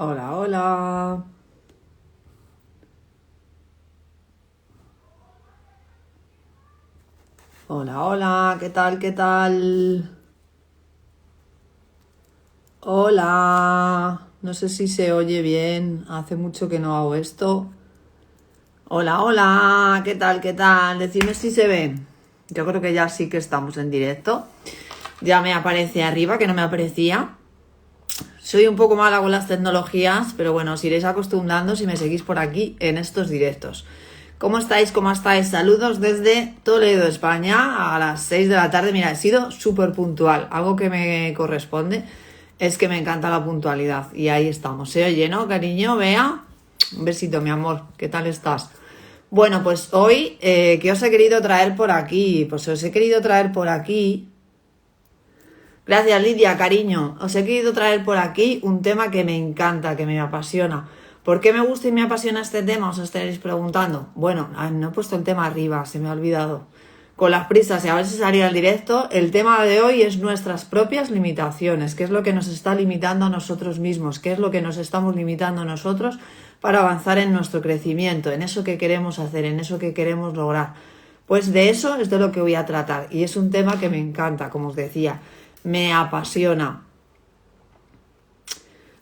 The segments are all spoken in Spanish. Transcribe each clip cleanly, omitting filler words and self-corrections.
Hola, hola. Hola, hola. ¿Qué tal? ¿Qué tal? Hola. No sé si se oye bien. Hace mucho que no hago esto. Hola, hola. ¿Qué tal? ¿Qué tal? Decidme si se ve. Yo creo que ya sí que estamos en directo. Ya me aparece arriba, que no me aparecía. Soy un poco mala con las tecnologías, pero bueno, os iréis acostumbrando si me seguís por aquí en estos directos. ¿Cómo estáis? ¿Cómo estáis? Saludos desde Toledo, España, a las 6 de la tarde. Mira, he sido súper puntual. Algo que me corresponde es que me encanta la puntualidad. Y ahí estamos. ¿Se oye, no, cariño? Vea. Un besito, mi amor. ¿Qué tal estás? Bueno, pues hoy, ¿qué os he querido traer por aquí? Pues os he querido traer por aquí. Gracias, Lidia, cariño. Os he querido traer por aquí un tema que me encanta, que me apasiona. ¿Por qué me gusta y me apasiona este tema? Os estaréis preguntando. Bueno, no he puesto el tema arriba, se me ha olvidado. Con las prisas y a ver si salía el directo, el tema de hoy es nuestras propias limitaciones. ¿Qué es lo que nos está limitando a nosotros mismos? ¿Qué es lo que nos estamos limitando nosotros para avanzar en nuestro crecimiento, en eso que queremos hacer, en eso que queremos lograr? Pues de eso es de lo que voy a tratar. Y es un tema que me encanta, como os decía. Me apasiona.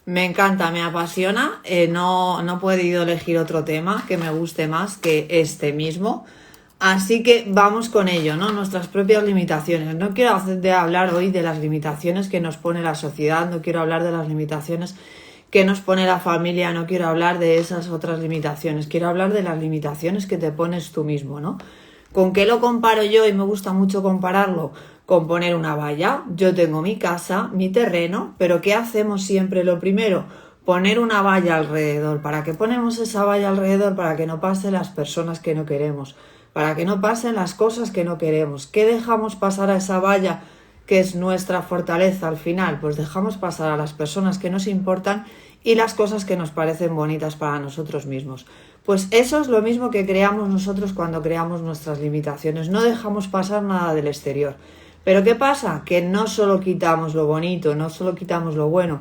Me encanta, me apasiona. No he podido elegir otro tema que me guste más que este mismo. Así que vamos con ello, ¿no? Nuestras propias limitaciones. No quiero hablar hoy de las limitaciones que nos pone la sociedad, no quiero hablar de las limitaciones que nos pone la familia, no quiero hablar de esas otras limitaciones. Quiero hablar de las limitaciones que te pones tú mismo, ¿no? ¿Con qué lo comparo yo? Y me gusta mucho compararlo con poner una valla. Yo tengo mi casa, mi terreno, pero ¿qué hacemos siempre? Lo primero, poner una valla alrededor. ¿Para qué ponemos esa valla alrededor? Para que no pasen las personas que no queremos, para que no pasen las cosas que no queremos. ¿Qué dejamos pasar a esa valla que es nuestra fortaleza al final? Pues dejamos pasar a las personas que nos importan y las cosas que nos parecen bonitas para nosotros mismos. Pues eso es lo mismo que creamos nosotros cuando creamos nuestras limitaciones. No dejamos pasar nada del exterior. Pero ¿qué pasa? Que no solo quitamos lo bonito, no solo quitamos lo bueno.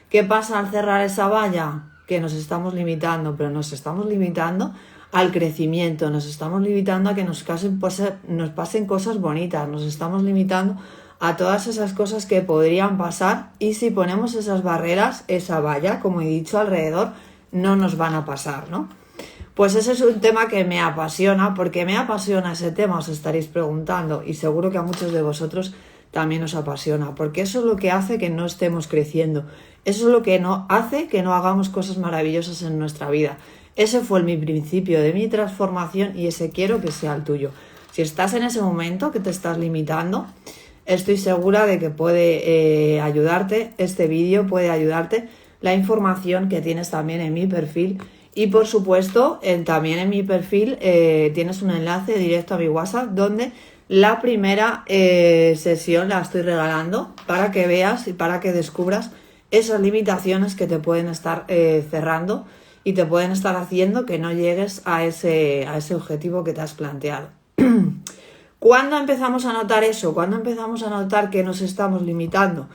¿Qué pasa al cerrar esa valla? Que nos estamos limitando, pero nos estamos limitando al crecimiento, nos estamos limitando a que nos pasen cosas bonitas, nos estamos limitando a todas esas cosas que podrían pasar, y si ponemos esas barreras, esa valla, como he dicho, alrededor, no nos van a pasar, ¿no? Pues ese es un tema que me apasiona. ¿Por qué me apasiona ese tema? Os estaréis preguntando, y seguro que a muchos de vosotros también os apasiona, porque eso es lo que hace que no estemos creciendo, eso es lo que hace que no hagamos cosas maravillosas en nuestra vida. Ese fue mi principio de mi transformación y ese quiero que sea el tuyo. Si estás en ese momento que te estás limitando, estoy segura de que puede ayudarte este vídeo, puede ayudarte la información que tienes también en mi perfil. Y por supuesto, también en mi perfil tienes un enlace directo a mi WhatsApp donde la primera sesión la estoy regalando para que veas y para que descubras esas limitaciones que te pueden estar cerrando y te pueden estar haciendo que no llegues a ese objetivo que te has planteado. ¿Cuándo empezamos a notar eso? ¿Cuándo empezamos a notar que nos estamos limitando?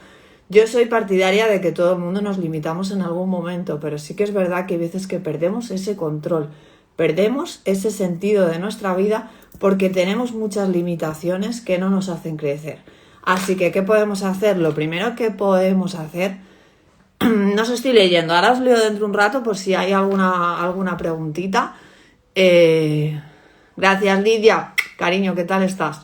Yo soy partidaria de que todo el mundo nos limitamos en algún momento, pero sí que es verdad que hay veces que perdemos ese control, perdemos ese sentido de nuestra vida porque tenemos muchas limitaciones que no nos hacen crecer. Así que, ¿qué podemos hacer? Lo primero que podemos hacer, no os estoy leyendo, ahora os leo dentro de un rato por si hay alguna preguntita. Gracias, Lidia. Cariño, ¿qué tal estás?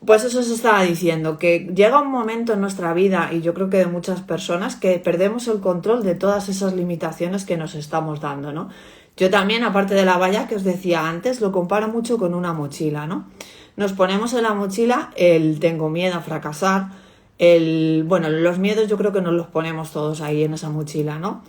Pues eso os estaba diciendo, que llega un momento en nuestra vida, y yo creo que de muchas personas, que perdemos el control de todas esas limitaciones que nos estamos dando, ¿no? Yo también, aparte de la valla que os decía antes, lo comparo mucho con una mochila, ¿no? Nos ponemos en la mochila el tengo miedo a fracasar, los miedos yo creo que nos los ponemos todos ahí en esa mochila, ¿no?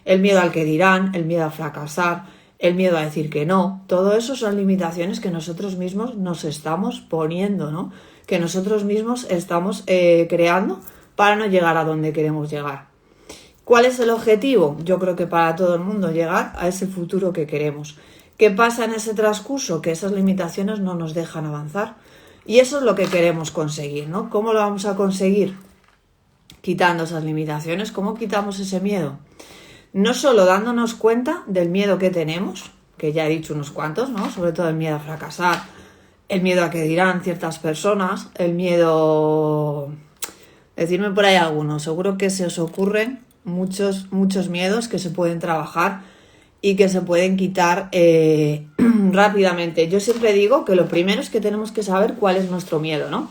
El miedo al que dirán, el miedo a fracasar, el miedo a decir que no, todo eso son limitaciones que nosotros mismos nos estamos poniendo, ¿no? Que nosotros mismos estamos creando para no llegar a donde queremos llegar. ¿Cuál es el objetivo? Yo creo que para todo el mundo llegar a ese futuro que queremos. ¿Qué pasa en ese transcurso? Que esas limitaciones no nos dejan avanzar. Y eso es lo que queremos conseguir, ¿no? ¿Cómo lo vamos a conseguir? Quitando esas limitaciones. ¿Cómo quitamos ese miedo? no solo dándonos cuenta del miedo que tenemos, que ya he dicho unos cuantos, ¿no? Sobre todo el miedo a fracasar, el miedo a que dirán ciertas personas, el miedo... Decidme por ahí algunos, seguro que se os ocurren muchos miedos que se pueden trabajar y que se pueden quitar rápidamente. Yo siempre digo que lo primero es que tenemos que saber cuál es nuestro miedo, ¿no?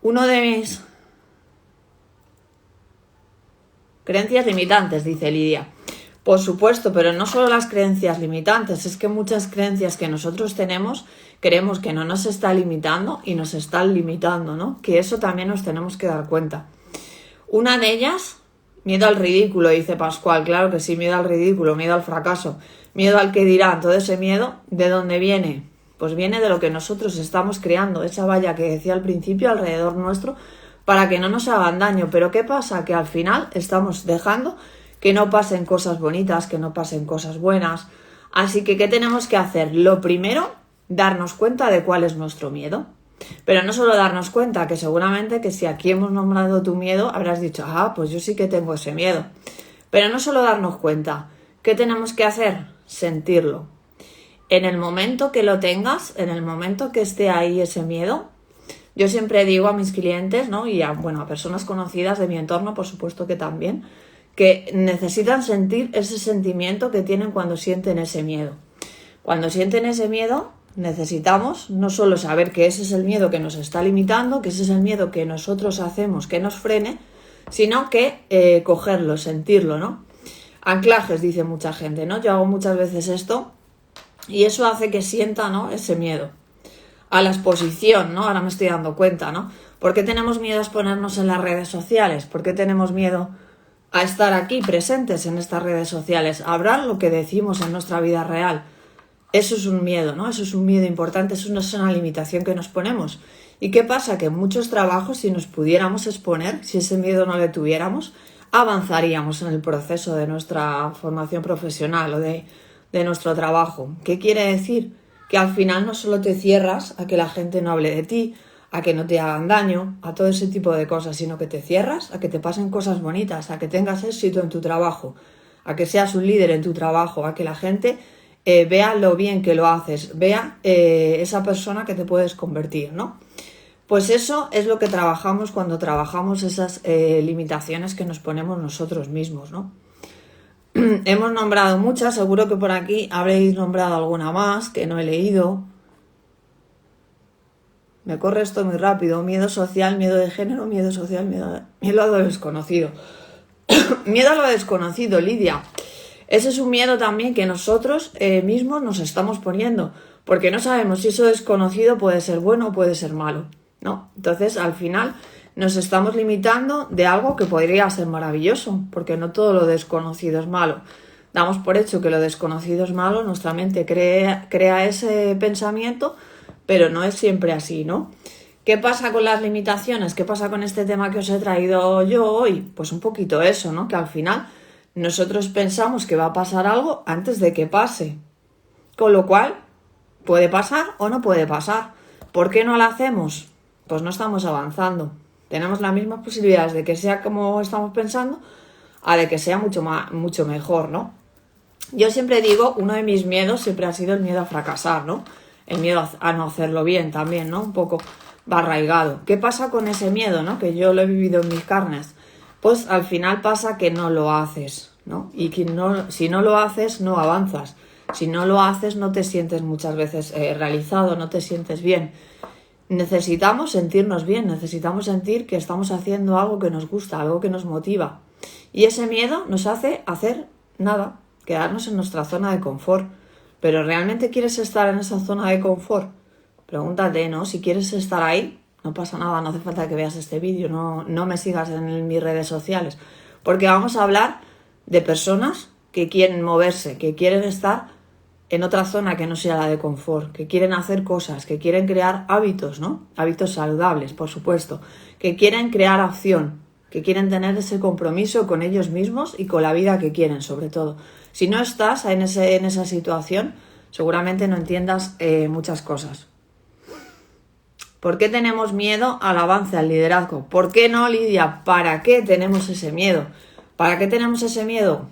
Uno de mis creencias limitantes, dice Lidia. Por supuesto, pero no solo las creencias limitantes, es que muchas creencias que nosotros tenemos creemos que no nos está limitando y nos están limitando, ¿no? Que eso también nos tenemos que dar cuenta. Una de ellas, miedo al ridículo, dice Pascual. Claro que sí, miedo al ridículo, miedo al fracaso, miedo al que dirán. Todo ese miedo, ¿de dónde viene? Pues viene de lo que nosotros estamos creando, esa valla que decía al principio alrededor nuestro, para que no nos hagan daño. Pero ¿qué pasa? Que al final estamos dejando que no pasen cosas bonitas, que no pasen cosas buenas. Así que, ¿qué tenemos que hacer? Lo primero, darnos cuenta de cuál es nuestro miedo. Pero no solo darnos cuenta, que seguramente que si aquí hemos nombrado tu miedo, habrás dicho, pues yo sí que tengo ese miedo. Pero no solo darnos cuenta, ¿qué tenemos que hacer? Sentirlo. En el momento que lo tengas, en el momento que esté ahí ese miedo, yo siempre digo a mis clientes, ¿no? Y a personas conocidas de mi entorno, por supuesto que también, que necesitan sentir ese sentimiento que tienen cuando sienten ese miedo. Cuando sienten ese miedo, necesitamos no solo saber que ese es el miedo que nos está limitando, que ese es el miedo que nosotros hacemos que nos frene, sino que cogerlo, sentirlo, ¿no? Anclajes, dice mucha gente, ¿no? Yo hago muchas veces esto y eso hace que sienta, ¿no? Ese miedo. A la exposición, ¿no? Ahora me estoy dando cuenta, ¿no? ¿Por qué tenemos miedo a exponernos en las redes sociales? ¿Por qué tenemos miedo a estar aquí presentes en estas redes sociales? A hablar lo que decimos en nuestra vida real. Eso es un miedo, ¿no? Eso es un miedo importante, eso no es una limitación que nos ponemos. ¿Y qué pasa? Que en muchos trabajos, si nos pudiéramos exponer, si ese miedo no le tuviéramos, avanzaríamos en el proceso de nuestra formación profesional o de nuestro trabajo. ¿Qué quiere decir? Que al final no solo te cierras a que la gente no hable de ti, a que no te hagan daño, a todo ese tipo de cosas, sino que te cierras a que te pasen cosas bonitas, a que tengas éxito en tu trabajo, a que seas un líder en tu trabajo, a que la gente vea lo bien que lo haces, vea esa persona que te puedes convertir, ¿no? Pues eso es lo que trabajamos cuando trabajamos esas limitaciones que nos ponemos nosotros mismos, ¿no? Hemos nombrado muchas, seguro que por aquí habréis nombrado alguna más que no he leído. Me corre esto muy rápido. Miedo social, miedo de género, miedo social, miedo a lo desconocido. Miedo a lo desconocido, Lidia. Ese es un miedo también que nosotros mismos nos estamos poniendo, porque no sabemos si eso desconocido puede ser bueno o puede ser malo, ¿no? Entonces, al final, nos estamos limitando de algo que podría ser maravilloso, porque no todo lo desconocido es malo. Damos por hecho que lo desconocido es malo, nuestra mente crea ese pensamiento, pero no es siempre así, ¿no? ¿Qué pasa con las limitaciones? ¿Qué pasa con este tema que os he traído yo hoy? Pues un poquito eso, ¿no? Que al final nosotros pensamos que va a pasar algo antes de que pase. Con lo cual, puede pasar o no puede pasar. ¿Por qué no lo hacemos? Pues no estamos avanzando. Tenemos las mismas posibilidades de que sea como estamos pensando a de que sea mucho mejor, ¿no? Yo siempre digo, uno de mis miedos siempre ha sido el miedo a fracasar, ¿no? El miedo a no hacerlo bien también, ¿no? Un poco arraigado. ¿Qué pasa con ese miedo, no? Que yo lo he vivido en mis carnes. Pues al final pasa que no lo haces, ¿no? Y que si no lo haces, no avanzas. Si no lo haces, no te sientes muchas veces realizado, no te sientes bien. Necesitamos sentirnos bien, necesitamos sentir que estamos haciendo algo que nos gusta, algo que nos motiva. Y ese miedo nos hace hacer nada, quedarnos en nuestra zona de confort. ¿Pero realmente quieres estar en esa zona de confort? Pregúntate, ¿no? Si quieres estar ahí, no pasa nada, no hace falta que veas este vídeo, no me sigas en mis redes sociales. Porque vamos a hablar de personas que quieren moverse, que quieren estar en otra zona que no sea la de confort, que quieren hacer cosas, que quieren crear hábitos, ¿no? Hábitos saludables, por supuesto, que quieren crear acción, que quieren tener ese compromiso con ellos mismos y con la vida que quieren, sobre todo. Si no estás en esa situación, seguramente no entiendas muchas cosas. ¿Por qué tenemos miedo al avance, al liderazgo? ¿Por qué no, Lidia? ¿Para qué tenemos ese miedo? ¿Para qué tenemos ese miedo?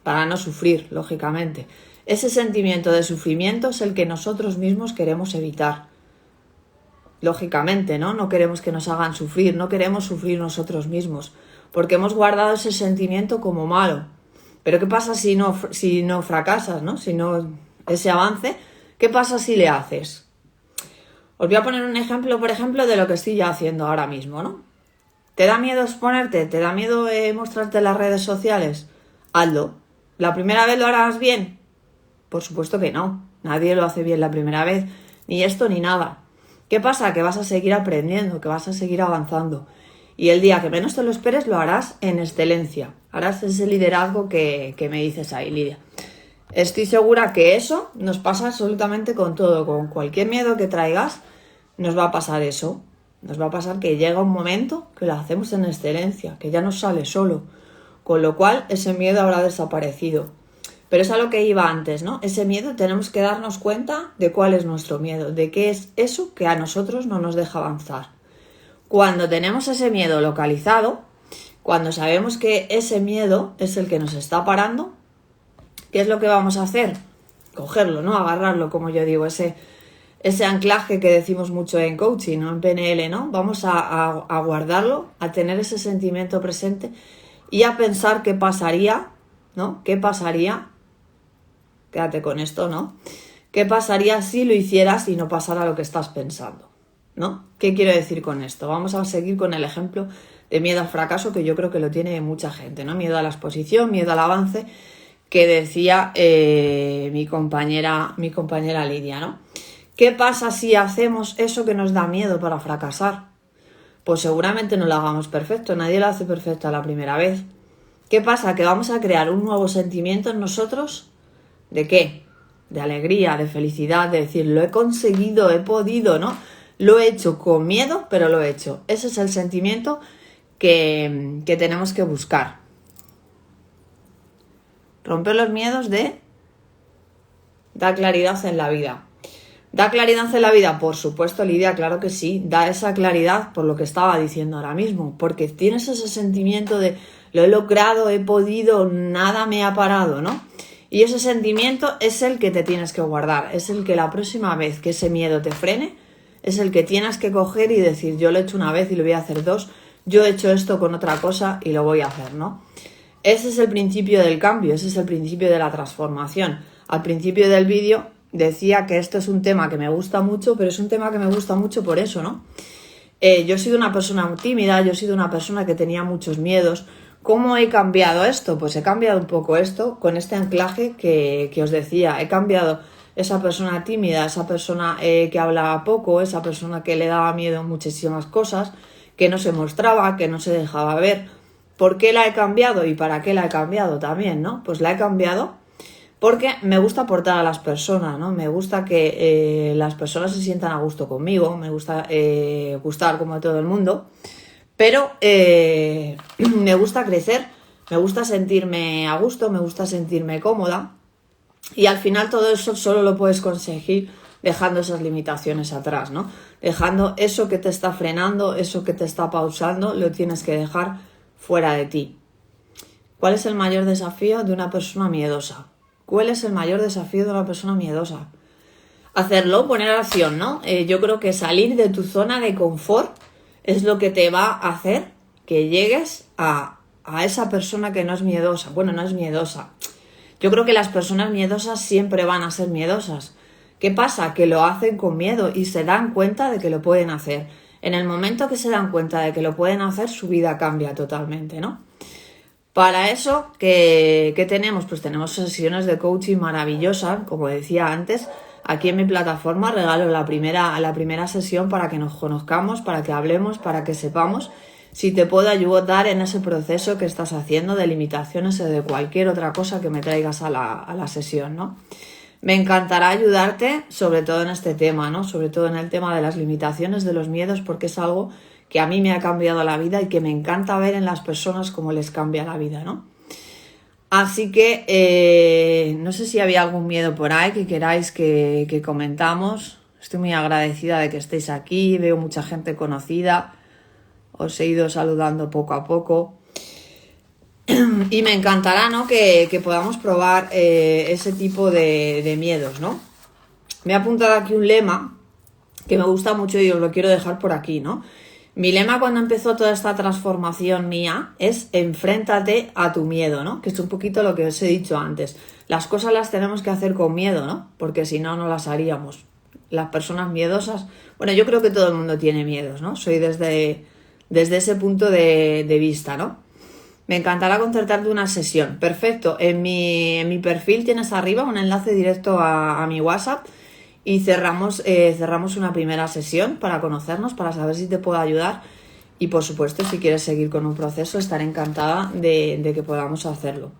para no sufrir, lógicamente. Ese sentimiento de sufrimiento es el que nosotros mismos queremos evitar. Lógicamente, ¿no? No queremos que nos hagan sufrir, no queremos sufrir nosotros mismos, porque hemos guardado ese sentimiento como malo. Pero ¿qué pasa si no fracasas, ¿no? Si no, ese avance, ¿qué pasa si le haces? Os voy a poner un ejemplo, por ejemplo, de lo que estoy ya haciendo ahora mismo, ¿no? ¿Te da miedo exponerte? ¿Te da miedo mostrarte en las redes sociales? Hazlo. ¿La primera vez lo harás bien? Por supuesto que no. Nadie lo hace bien la primera vez. Ni esto ni nada. ¿Qué pasa? Que vas a seguir aprendiendo, que vas a seguir avanzando. Y el día que menos te lo esperes lo harás en excelencia. Harás ese liderazgo que me dices ahí, Lidia. Estoy segura que eso nos pasa absolutamente con todo. Con cualquier miedo que traigas, nos va a pasar eso. Nos va a pasar que llega un momento que lo hacemos en excelencia, que ya nos sale solo. Con lo cual, ese miedo habrá desaparecido. Pero es a lo que iba antes, ¿no? Ese miedo tenemos que darnos cuenta de cuál es nuestro miedo, de qué es eso que a nosotros no nos deja avanzar. Cuando tenemos ese miedo localizado, cuando sabemos que ese miedo es el que nos está parando, ¿qué es lo que vamos a hacer? Cogerlo, ¿no? Agarrarlo, como yo digo, ese anclaje que decimos mucho en coaching, ¿no? En PNL, ¿no? Vamos a guardarlo, a tener ese sentimiento presente y a pensar qué pasaría, ¿no? ¿Qué pasaría? Quédate con esto, ¿no? ¿Qué pasaría si lo hicieras y no pasara lo que estás pensando? ¿No? ¿Qué quiero decir con esto? Vamos a seguir con el ejemplo de miedo al fracaso, que yo creo que lo tiene mucha gente, ¿no? Miedo a la exposición, miedo al avance, que decía mi compañera Lidia, ¿no? ¿Qué pasa si hacemos eso que nos da miedo para fracasar? Pues seguramente no lo hagamos perfecto, nadie lo hace perfecto a la primera vez. ¿Qué pasa? Que vamos a crear un nuevo sentimiento en nosotros. ¿De qué? De alegría, de felicidad, de decir, lo he conseguido, he podido, ¿no? Lo he hecho con miedo, pero lo he hecho. Ese es el sentimiento que tenemos que buscar. Romper los miedos da claridad en la vida. ¿Da claridad en la vida? Por supuesto, Lidia, claro que sí. Da esa claridad por lo que estaba diciendo ahora mismo. Porque tienes ese sentimiento de lo he logrado, he podido, nada me ha parado, ¿no? Y ese sentimiento es el que te tienes que guardar. Es el que la próxima vez que ese miedo te frene, es el que tienes que coger y decir, yo lo he hecho una vez y lo voy a hacer dos. Yo he hecho esto con otra cosa y lo voy a hacer, ¿no? Ese es el principio del cambio, ese es el principio de la transformación. Al principio del vídeo decía que esto es un tema que me gusta mucho, pero es un tema que me gusta mucho por eso, ¿no? Yo he sido una persona tímida, yo he sido una persona que tenía muchos miedos. ¿Cómo he cambiado esto? Pues he cambiado un poco esto con este anclaje que os decía. He cambiado esa persona tímida, esa persona que hablaba poco, esa persona que le daba miedo a muchísimas cosas, que no se mostraba, que no se dejaba ver. ¿Por qué la he cambiado y para qué la he cambiado también, ¿no? Pues la he cambiado porque me gusta aportar a las personas, ¿no? Me gusta que las personas se sientan a gusto conmigo, me gusta gustar como a todo el mundo, pero me gusta crecer, me gusta sentirme a gusto, me gusta sentirme cómoda y al final todo eso solo lo puedes conseguir dejando esas limitaciones atrás, ¿no? Dejando eso que te está frenando, eso que te está pausando, lo tienes que dejar fuera de ti. ¿Cuál es el mayor desafío de una persona miedosa? ¿Cuál es el mayor desafío de una persona miedosa? Hacerlo, poner acción, ¿no? Yo creo que salir de tu zona de confort es lo que te va a hacer que llegues a esa persona que no es miedosa. Bueno, no es miedosa. Yo creo que las personas miedosas siempre van a ser miedosas. ¿Qué pasa? Que lo hacen con miedo y se dan cuenta de que lo pueden hacer. En el momento que se dan cuenta de que lo pueden hacer, su vida cambia totalmente, ¿no? Para eso, ¿qué tenemos? Pues tenemos sesiones de coaching maravillosas, como decía antes. Aquí en mi plataforma regalo la primera sesión para que nos conozcamos, para que hablemos, para que sepamos si te puedo ayudar en ese proceso que estás haciendo de limitaciones o de cualquier otra cosa que me traigas a la sesión, ¿no? Me encantará ayudarte, sobre todo en este tema, ¿no? Sobre todo en el tema de las limitaciones, de los miedos, porque es algo que a mí me ha cambiado la vida y que me encanta ver en las personas cómo les cambia la vida, ¿no? Así que no sé si había algún miedo por ahí que queráis que comentamos. Estoy muy agradecida de que estéis aquí, veo mucha gente conocida, os he ido saludando poco a poco. Y me encantará, ¿no? Que podamos probar ese tipo de miedos, ¿no? Me he apuntado aquí un lema que me gusta mucho y os lo quiero dejar por aquí, ¿no? Mi lema cuando empezó toda esta transformación mía es enfréntate a tu miedo, ¿no? Que es un poquito lo que os he dicho antes. Las cosas las tenemos que hacer con miedo, ¿no? Porque si no, no las haríamos. Las personas miedosas... Bueno, yo creo que todo el mundo tiene miedos, ¿no? Soy desde ese punto de vista, ¿no? Me encantará concertarte una sesión. Perfecto. En mi perfil tienes arriba un enlace directo a mi WhatsApp y cerramos una primera sesión para conocernos, para saber si te puedo ayudar. Y por supuesto, si quieres seguir con un proceso, estaré encantada de que podamos hacerlo.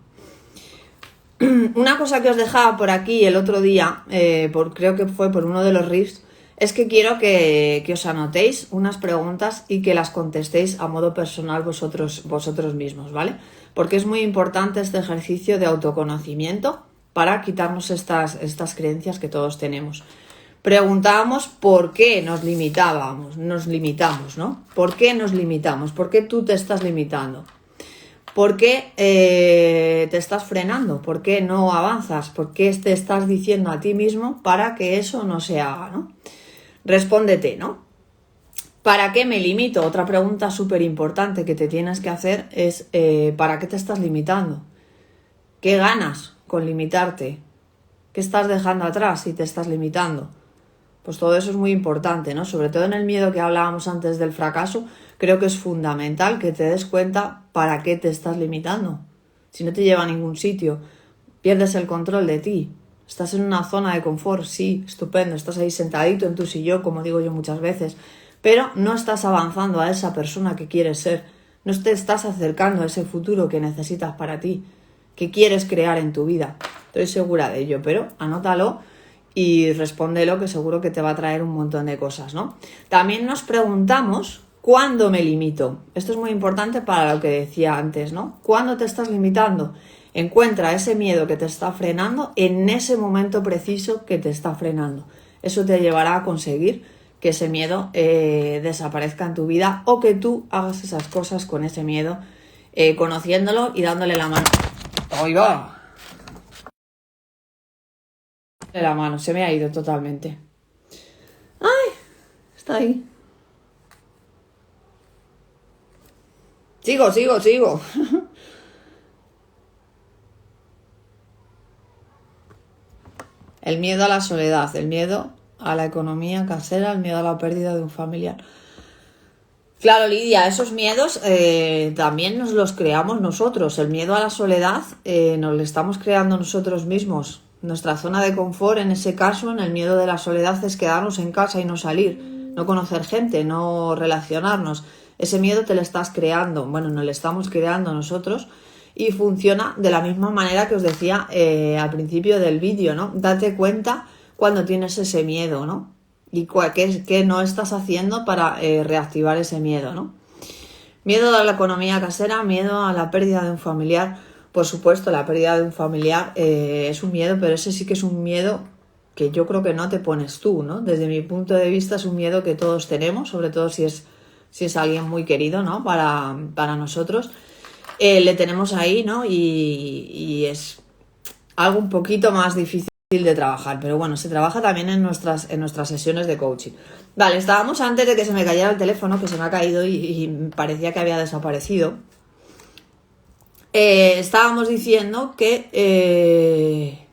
Una cosa que os dejaba por aquí el otro día, creo que fue por uno de los riffs, es que quiero que os anotéis unas preguntas y que las contestéis a modo personal vosotros mismos, ¿vale? Porque es muy importante este ejercicio de autoconocimiento para quitarnos estas creencias que todos tenemos. Preguntábamos por qué nos limitamos, ¿no? ¿Por qué nos limitamos? ¿Por qué tú te estás limitando? ¿Por qué te estás frenando? ¿Por qué no avanzas? ¿Por qué te estás diciendo a ti mismo para que eso no se haga, ¿no? Respóndete, ¿no? ¿Para qué me limito? Otra pregunta súper importante que te tienes que hacer es ¿para qué te estás limitando? ¿Qué ganas con limitarte? ¿Qué estás dejando atrás si te estás limitando? Pues todo eso es muy importante, ¿no? Sobre todo en el miedo que hablábamos antes del fracaso, creo que es fundamental que te des cuenta para qué te estás limitando. Si no te lleva a ningún sitio, pierdes el control de ti. Estás en una zona de confort, sí, estupendo, estás ahí sentadito en tu sillón, como digo yo muchas veces, pero no estás avanzando a esa persona que quieres ser, no te estás acercando a ese futuro que necesitas para ti, que quieres crear en tu vida. Estoy segura de ello, pero anótalo y respóndelo, que seguro que te va a traer un montón de cosas, ¿no? También nos preguntamos, ¿cuándo me limito? Esto es muy importante para lo que decía antes, ¿no? ¿Cuándo te estás limitando? Encuentra ese miedo que te está frenando en ese momento preciso que te está frenando. Eso te llevará a conseguir que ese miedo desaparezca en tu vida o que tú hagas esas cosas con ese miedo, conociéndolo y dándole la mano. ¡Ahí va! La mano, se me ha ido totalmente. ¡Ay! Está ahí. Sigo. El miedo a la soledad, el miedo a la economía casera, el miedo a la pérdida de un familiar. Claro, Lidia, esos miedos también nos los creamos nosotros. El miedo a la soledad nos lo estamos creando nosotros mismos. Nuestra zona de confort, en ese caso, en el miedo de la soledad, es quedarnos en casa y no salir, no conocer gente, no relacionarnos. Ese miedo te lo estás creando, bueno, nos lo estamos creando nosotros y funciona de la misma manera que os decía al principio del vídeo, ¿no? Date cuenta cuando tienes ese miedo, ¿no? Y qué no estás haciendo para reactivar ese miedo, ¿no? Miedo a la economía casera, miedo a la pérdida de un familiar. Por supuesto, la pérdida de un familiar es un miedo, pero ese sí que es un miedo que yo creo que no te pones tú, ¿no? Desde mi punto de vista es un miedo que todos tenemos, sobre todo si es alguien muy querido, ¿no? Para nosotros. Le tenemos ahí, ¿no? Y es algo un poquito más difícil de trabajar, pero bueno, se trabaja también en nuestras sesiones de coaching. Vale, estábamos antes de que se me cayera el teléfono, que se me ha caído y parecía que había desaparecido. Estábamos diciendo que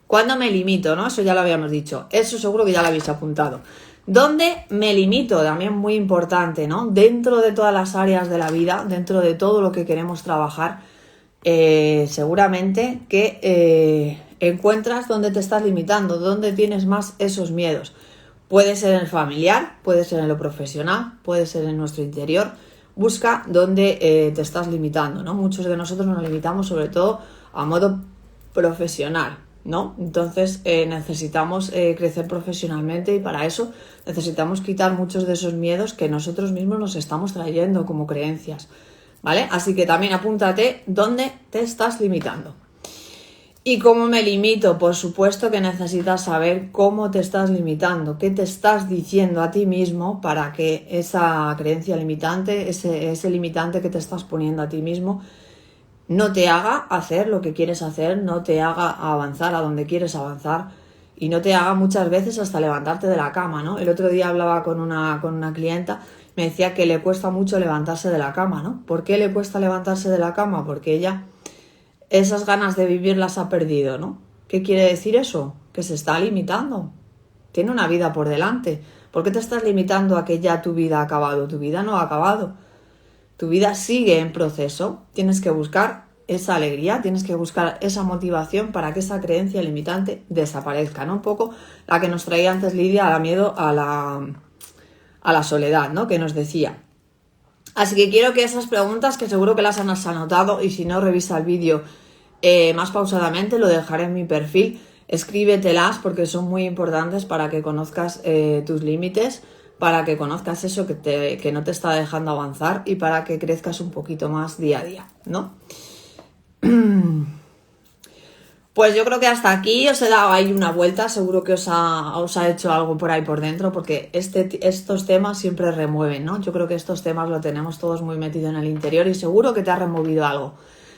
¿cuándo me limito? ¿No? Eso ya lo habíamos dicho. Eso seguro que ya lo habéis apuntado. ¿Dónde me limito? También muy importante, ¿no? Dentro de todas las áreas de la vida, dentro de todo lo que queremos trabajar, seguramente que encuentras dónde te estás limitando, dónde tienes más esos miedos. Puede ser en el familiar, puede ser en lo profesional, puede ser en nuestro interior. Busca dónde te estás limitando, ¿no? Muchos de nosotros nos limitamos sobre todo a modo profesional, ¿no? Entonces necesitamos crecer profesionalmente y para eso necesitamos quitar muchos de esos miedos que nosotros mismos nos estamos trayendo como creencias, ¿vale? Así que también apúntate dónde te estás limitando. ¿Y cómo me limito? Por supuesto que necesitas saber cómo te estás limitando, qué te estás diciendo a ti mismo para que esa creencia limitante, ese limitante que te estás poniendo a ti mismo, no te haga hacer lo que quieres hacer, no te haga avanzar a donde quieres avanzar y no te haga muchas veces hasta levantarte de la cama, ¿no? El otro día hablaba con una clienta, me decía que le cuesta mucho levantarse de la cama, ¿no? ¿Por qué le cuesta levantarse de la cama? Porque ella esas ganas de vivir las ha perdido, ¿no? ¿Qué quiere decir eso? Que se está limitando. Tiene una vida por delante. ¿Por qué te estás limitando a que ya tu vida ha acabado? Tu vida no ha acabado. Tu vida sigue en proceso. Tienes que buscar esa alegría, tienes que buscar esa motivación para que esa creencia limitante desaparezca, ¿no? Un poco la que nos traía antes Lidia, la miedo a la soledad, ¿no? Que nos decía. Así que quiero que esas preguntas, que seguro que las has anotado, y si no, revisa el vídeo más pausadamente, lo dejaré en mi perfil. Escríbetelas porque son muy importantes para que conozcas tus límites, para que conozcas eso que no te está dejando avanzar y para que crezcas un poquito más día a día, ¿no? Pues yo creo que hasta aquí os he dado ahí una vuelta, seguro que os ha hecho algo por ahí por dentro, porque estos temas siempre remueven, ¿no? Yo creo que estos temas lo tenemos todos muy metido en el interior y seguro que te ha removido algo.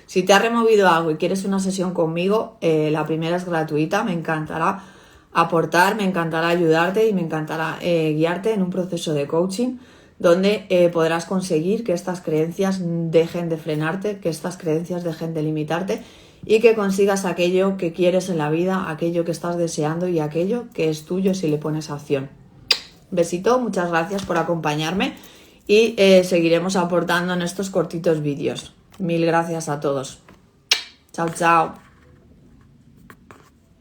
Si te ha removido algo y quieres una sesión conmigo, la primera es gratuita, me encantará aportar, me encantará ayudarte y me encantará guiarte en un proceso de coaching donde podrás conseguir que estas creencias dejen de frenarte, que estas creencias dejen de limitarte y que consigas aquello que quieres en la vida, aquello que estás deseando y aquello que es tuyo si le pones acción. Besito, muchas gracias por acompañarme y seguiremos aportando en estos cortitos vídeos. Mil gracias a todos. Chao, chao.